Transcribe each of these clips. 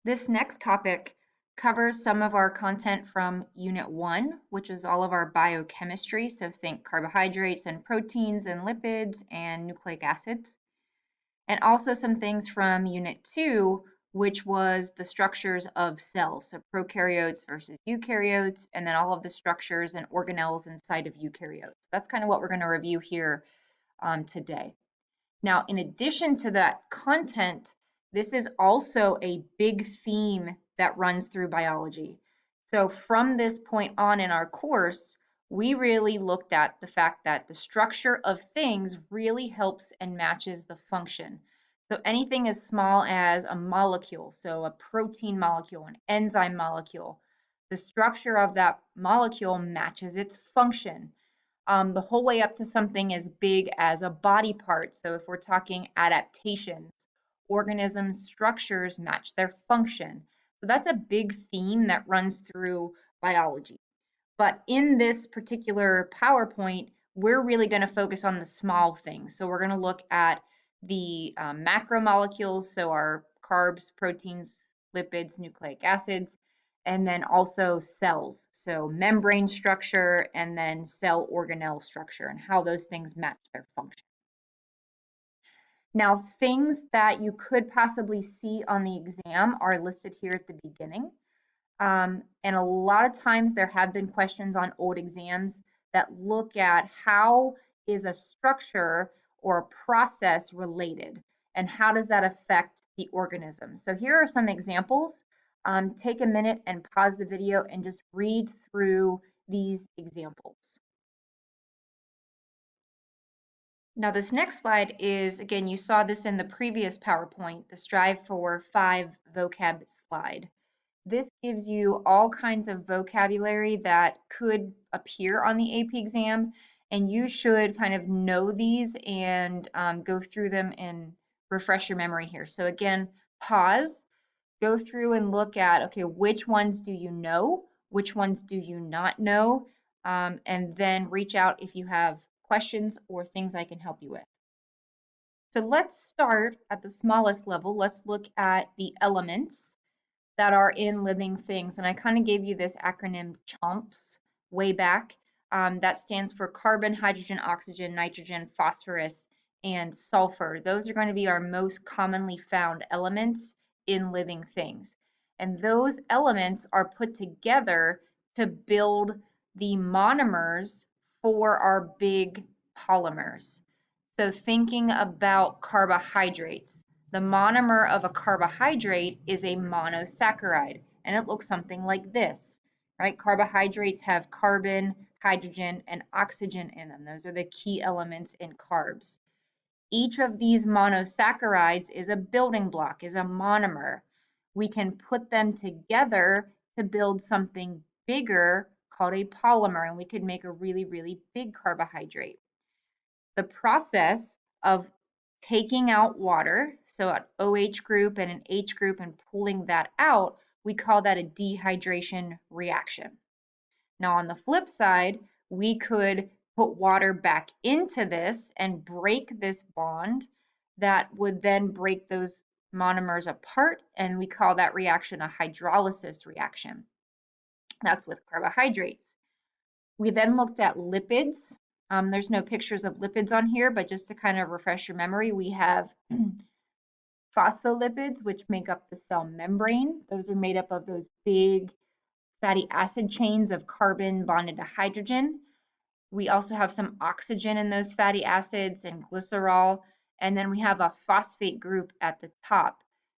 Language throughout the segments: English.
This next topic covers some of our content from Unit 1, which is all of our biochemistry, so think carbohydrates and proteins and lipids and nucleic acids, and also some things from Unit 2, which was the structures of cells, so prokaryotes versus eukaryotes, and then all of the structures and organelles inside of eukaryotes. That's kind of what we're going to review here today. Now, in addition to that content, this is also a big theme that runs through biology. So from this point on in our course, we really looked at the fact that the structure of things really helps and matches the function. So anything as small as a molecule, so a protein molecule, an enzyme molecule, the structure of that molecule matches its function, the whole way up to something as big as a body part. So if we're talking adaptations, organisms' structures match their function. So that's a big theme that runs through biology. But in this particular PowerPoint, we're really going to focus on the small things. So we're going to look at the macromolecules, so our carbs, proteins, lipids, nucleic acids, and then also cells, so membrane structure and then cell organelle structure and how those things match their function. Now, things that you could possibly see on the exam are listed here at the beginning. And a lot of times there have been questions on old exams that look at how is a structure or a process related and how does that affect the organism. So here are some examples. Take a minute and pause the video and just read through these examples. Now this next slide is, again, you saw this in the previous PowerPoint, the Strive for 5 vocab slide. This gives you all kinds of vocabulary that could appear on the AP exam, and you should kind of know these and go through them and refresh your memory here. So again, pause, go through and look at, okay, which ones do you know? Which ones do you not know? And then reach out if you have questions or things I can help you with. So let's start at the smallest level. Let's look at the elements that are in living things. And I kind of gave you this acronym CHOMPS way back. That stands for carbon, hydrogen, oxygen, nitrogen, phosphorus, and sulfur. Those are going to be our most commonly found elements in living things. And those elements are put together to build the monomers for our big polymers. So thinking about carbohydrates, the monomer of a carbohydrate is a monosaccharide, and it looks something like this, right? Carbohydrates have carbon, hydrogen, and oxygen in them. Those are the key elements in carbs. Each of these monosaccharides is a building block, is a monomer. We can put them together to build something bigger called a polymer, and we could make a really, really big carbohydrate. The process of taking out water, so an OH group and an H group, and pulling that out, we call that a dehydration reaction. Now on the flip side, we could put water back into this and break this bond that would then break those monomers apart, and we call that reaction a hydrolysis reaction. That's with carbohydrates. We then looked at lipids. There's no pictures of lipids on here, but just to kind of refresh your memory, we have phospholipids, which make up the cell membrane. Those are made up of those big fatty acid chains of carbon bonded to hydrogen. We also have some oxygen in those fatty acids and glycerol, and then we have a phosphate group at the top.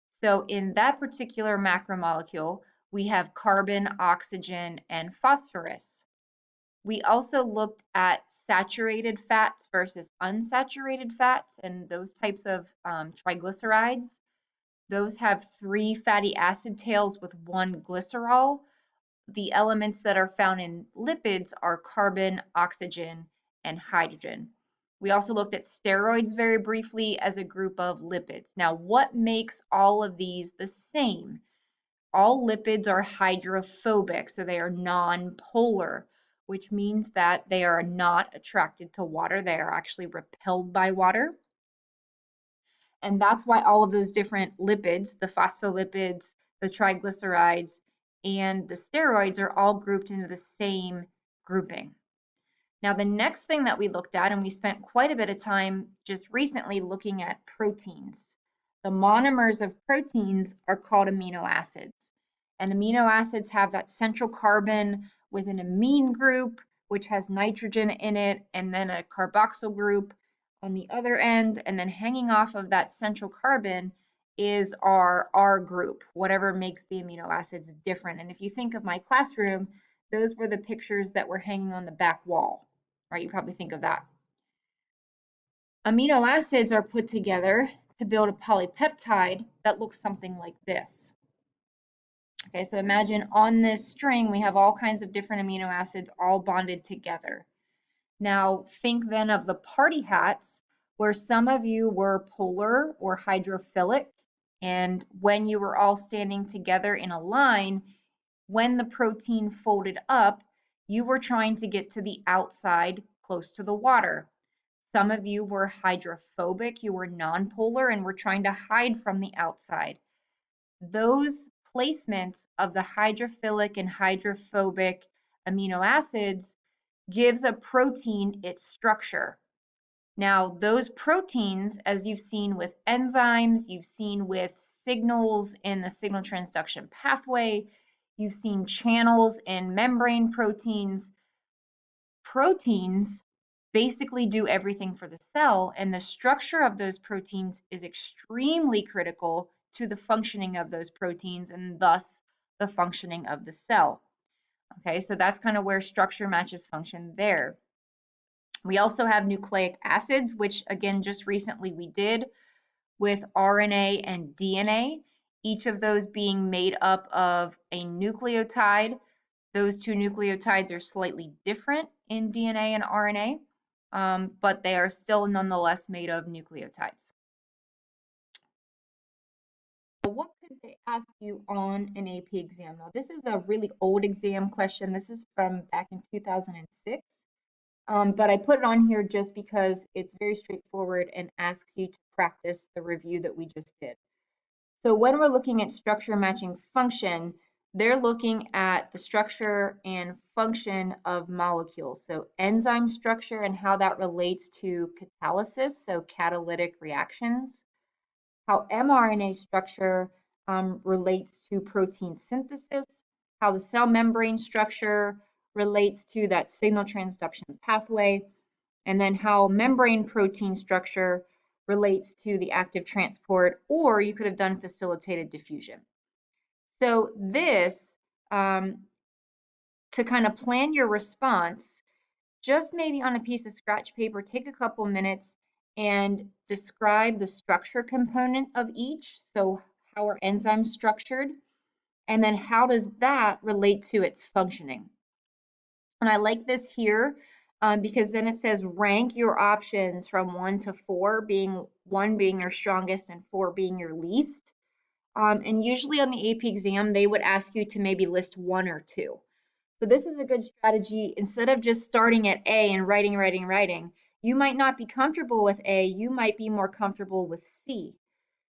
So in that particular macromolecule, we have carbon, oxygen, and phosphorus. We also looked at saturated fats versus unsaturated fats and those types of triglycerides. Those have 3 fatty acid tails with 1 glycerol. The elements that are found in lipids are carbon, oxygen, and hydrogen. We also looked at steroids very briefly as a group of lipids. Now, what makes all of these the same? All lipids are hydrophobic, so they are non-polar, which means that they are not attracted to water. They are actually repelled by water. And that's why all of those different lipids, the phospholipids, the triglycerides, and the steroids are all grouped into the same grouping. Now, the next thing that we looked at, and we spent quite a bit of time just recently looking at proteins. The monomers of proteins are called amino acids. And amino acids have that central carbon with an amine group, which has nitrogen in it, and then a carboxyl group on the other end. And then hanging off of that central carbon is our R group, whatever makes the amino acids different. And if you think of my classroom, those were the pictures that were hanging on the back wall, right? You probably think of that. Amino acids are put together to build a polypeptide that looks something like this. Okay, so imagine on this string, we have all kinds of different amino acids all bonded together. Now, think then of the party hats, where some of you were polar or hydrophilic, and when you were all standing together in a line, when the protein folded up, you were trying to get to the outside close to the water. Some of you were hydrophobic, you were nonpolar, and were trying to hide from the outside. Those placements of the hydrophilic and hydrophobic amino acids gives a protein its structure. Now, those proteins, as you've seen with enzymes, you've seen with signals in the signal transduction pathway, you've seen channels in membrane proteins. Proteins basically do everything for the cell, and the structure of those proteins is extremely critical to the functioning of those proteins and thus the functioning of the cell. Okay, so that's kind of where structure matches function there. We also have nucleic acids, which again, just recently we did with RNA and DNA, each of those being made up of a nucleotide. Those two nucleotides are slightly different in DNA and RNA, but they are still nonetheless made of nucleotides. What could they ask you on an AP exam? Now, this is a really old exam question. This is from back in 2006. But I put it on here just because it's very straightforward and asks you to practice the review that we just did. So when we're looking at structure matching function, they're looking at the structure and function of molecules. So enzyme structure and how that relates to catalysis, so catalytic reactions. How mRNA structure relates to protein synthesis, how the cell membrane structure relates to that signal transduction pathway, and then how membrane protein structure relates to the active transport, or you could have done facilitated diffusion. So this, to kind of plan your response, just maybe on a piece of scratch paper, take a couple minutes and describe the structure component of each. So how are enzymes structured? And then how does that relate to its functioning? And I like this here because then it says rank your options from 1 to 4, being 1 being your strongest and 4 being your least. And usually on the AP exam, they would ask you to maybe list 1 or 2. So this is a good strategy. Instead of just starting at A and writing, you might not be comfortable with A, you might be more comfortable with C.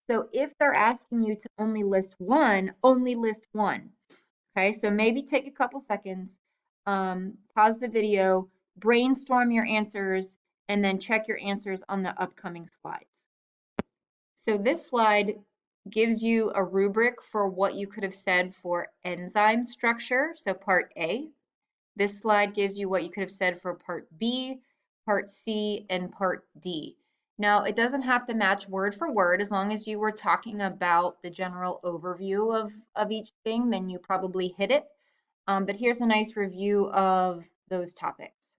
So if they're asking you to only list 1, only list 1. Okay, so maybe take a couple seconds, pause the video, brainstorm your answers, and then check your answers on the upcoming slides. So this slide gives you a rubric for what you could have said for enzyme structure, so part A. This slide gives you what you could have said for part B, part C, and part D. Now, it doesn't have to match word for word. As long as you were talking about the general overview of each thing, then you probably hit it. But here's a nice review of those topics.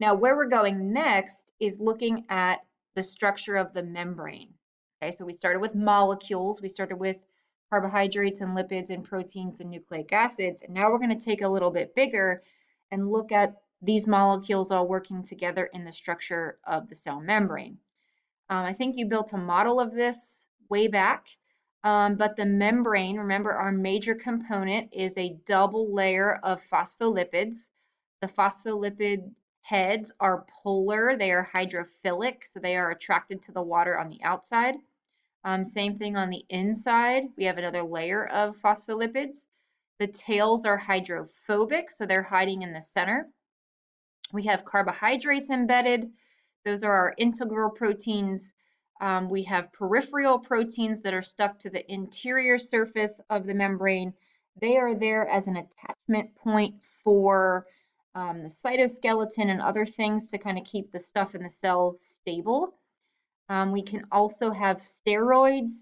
Now, where we're going next is looking at the structure of the membrane. Okay, so we started with molecules. We started with carbohydrates and lipids and proteins and nucleic acids. And now we're going to take a little bit bigger and look at these molecules all working together in the structure of the cell membrane. I think you built a model of this way back, but the membrane, remember our major component is a double layer of phospholipids. The phospholipid heads are polar, they are hydrophilic, so they are attracted to the water on the outside. Same thing on the inside. We have another layer of phospholipids. The tails are hydrophobic, so they're hiding in the center. We have carbohydrates embedded. Those are our integral proteins. We have peripheral proteins that are stuck to the interior surface of the membrane. They are there as an attachment point for the cytoskeleton and other things to kind of keep the stuff in the cell stable. We can also have steroids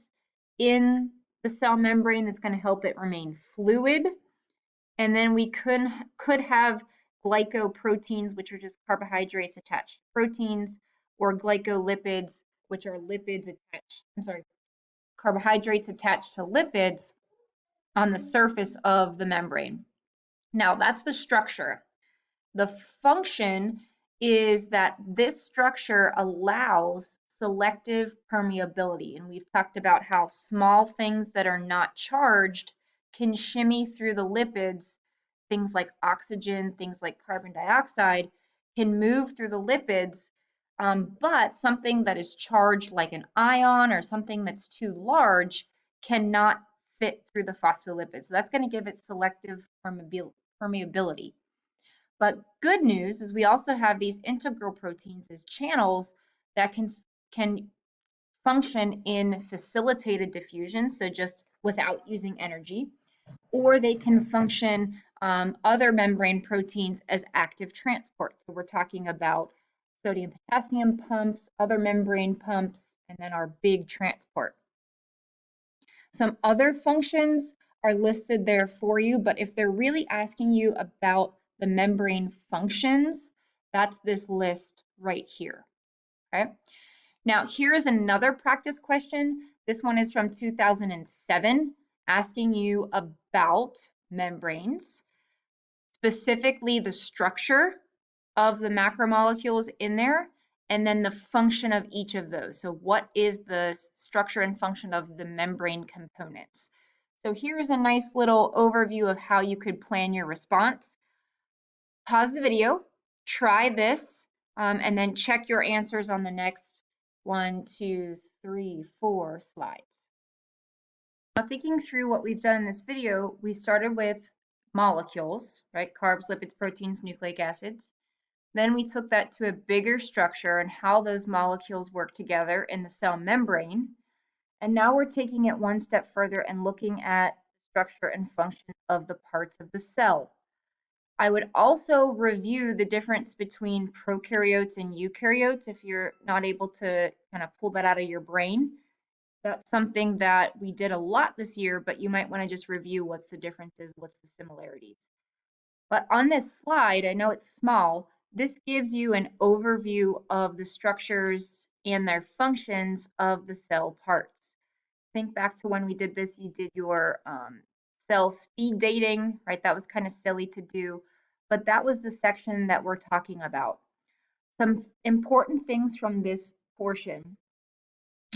in the cell membrane that's going to help it remain fluid. And then we could have glycoproteins, which are just carbohydrates attached to proteins, or glycolipids, which are lipids attached, carbohydrates attached to lipids on the surface of the membrane. Now, that's the structure. The function is that this structure allows selective permeability. And we've talked about how small things that are not charged can shimmy through the lipids. Things like oxygen, things like carbon dioxide can move through the lipids, but something that is charged like an ion or something that's too large cannot fit through the phospholipids. So that's going to give it selective permeability. But good news is we also have these integral proteins as channels that can function in facilitated diffusion, so just without using energy, or they can function other membrane proteins as active transport. So we're talking about sodium potassium pumps, other membrane pumps, and then our big transport. Some other functions are listed there for you, but if they're really asking you about the membrane functions, that's this list right here, okay? Now, here is another practice question. This one is from 2007, asking you about membranes, specifically the structure of the macromolecules in there, and then the function of each of those. So what is the structure and function of the membrane components? So here's a nice little overview of how you could plan your response. Pause the video, try this, and then check your answers on the next 1, 2, 3, 4 slides. Now, thinking through what we've done in this video, we started with molecules, right? Carbs, lipids, proteins, nucleic acids. Then we took that to a bigger structure and how those molecules work together in the cell membrane. And now we're taking it one step further and looking at the structure and function of the parts of the cell. I would also review the difference between prokaryotes and eukaryotes if you're not able to kind of pull that out of your brain. That's something that we did a lot this year, but you might want to just review what's the differences, what's the similarities. But on this slide, I know it's small, this gives you an overview of the structures and their functions of the cell parts. Think back to when we did this, you did your cell speed dating, right? That was kind of silly to do, but that was the section that we're talking about. Some important things from this portion.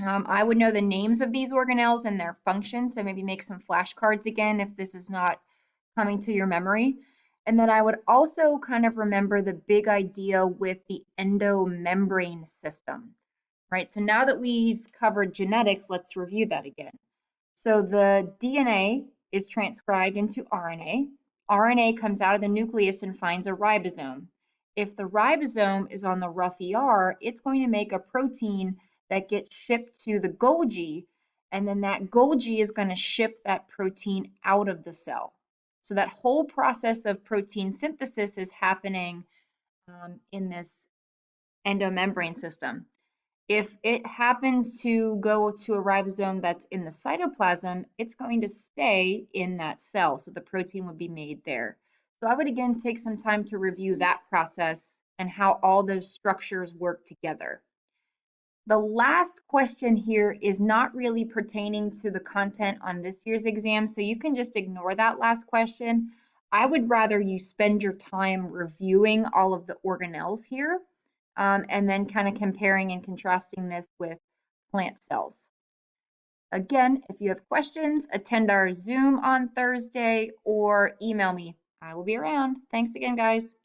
I would know the names of these organelles and their functions, so maybe make some flashcards again if this is not coming to your memory. And then I would also kind of remember the big idea with the endomembrane system, right? So now that we've covered genetics, let's review that again. So the DNA is transcribed into RNA. RNA comes out of the nucleus and finds a ribosome. If the ribosome is on the rough ER, it's going to make a protein that gets shipped to the Golgi, and then that Golgi is going to ship that protein out of the cell. So that whole process of protein synthesis is happening in this endomembrane system. If it happens to go to a ribosome that's in the cytoplasm, it's going to stay in that cell, so the protein would be made there. So I would again take some time to review that process and how all those structures work together. The last question here is not really pertaining to the content on this year's exam, so you can just ignore that last question. I would rather you spend your time reviewing all of the organelles here, and then kind of comparing and contrasting this with plant cells. Again, if you have questions, attend our Zoom on Thursday or email me. I will be around. Thanks again, guys.